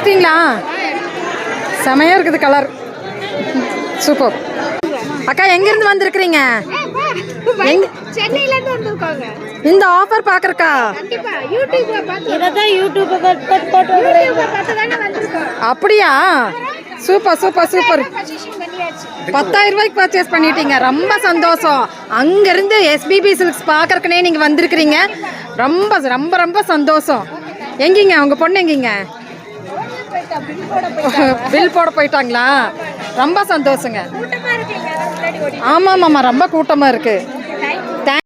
எடுத்துட்டீங்களா? செமையாக இருக்குது கலர், சூப்பர். அக்கா எங்கேருந்து வந்திருக்கிறீங்க? இந்த ஆஃபர் பார்க்குறக்கா? அப்படியா? Super super super. 10,000 ரூபாய்க்கு பர்ச்சேஸ் பண்ணிட்டீங்க, ரொம்ப சந்தோஷம். அங்கேருந்து எஸ்பிபி சில்க்ஸ் பார்க்குறக்குனே நீங்கள் வந்திருக்கிறீங்க, ரொம்ப ரொம்ப ரொம்ப சந்தோஷம். எங்கீங்க உங்கள் பொண்ணு? எங்கீங்க? பில் போட போயிட்டாங்களா? ரொம்ப சந்தோஷங்க. ஆமாம் ஆமாம், ரொம்ப கூட்டமாக இருக்குது.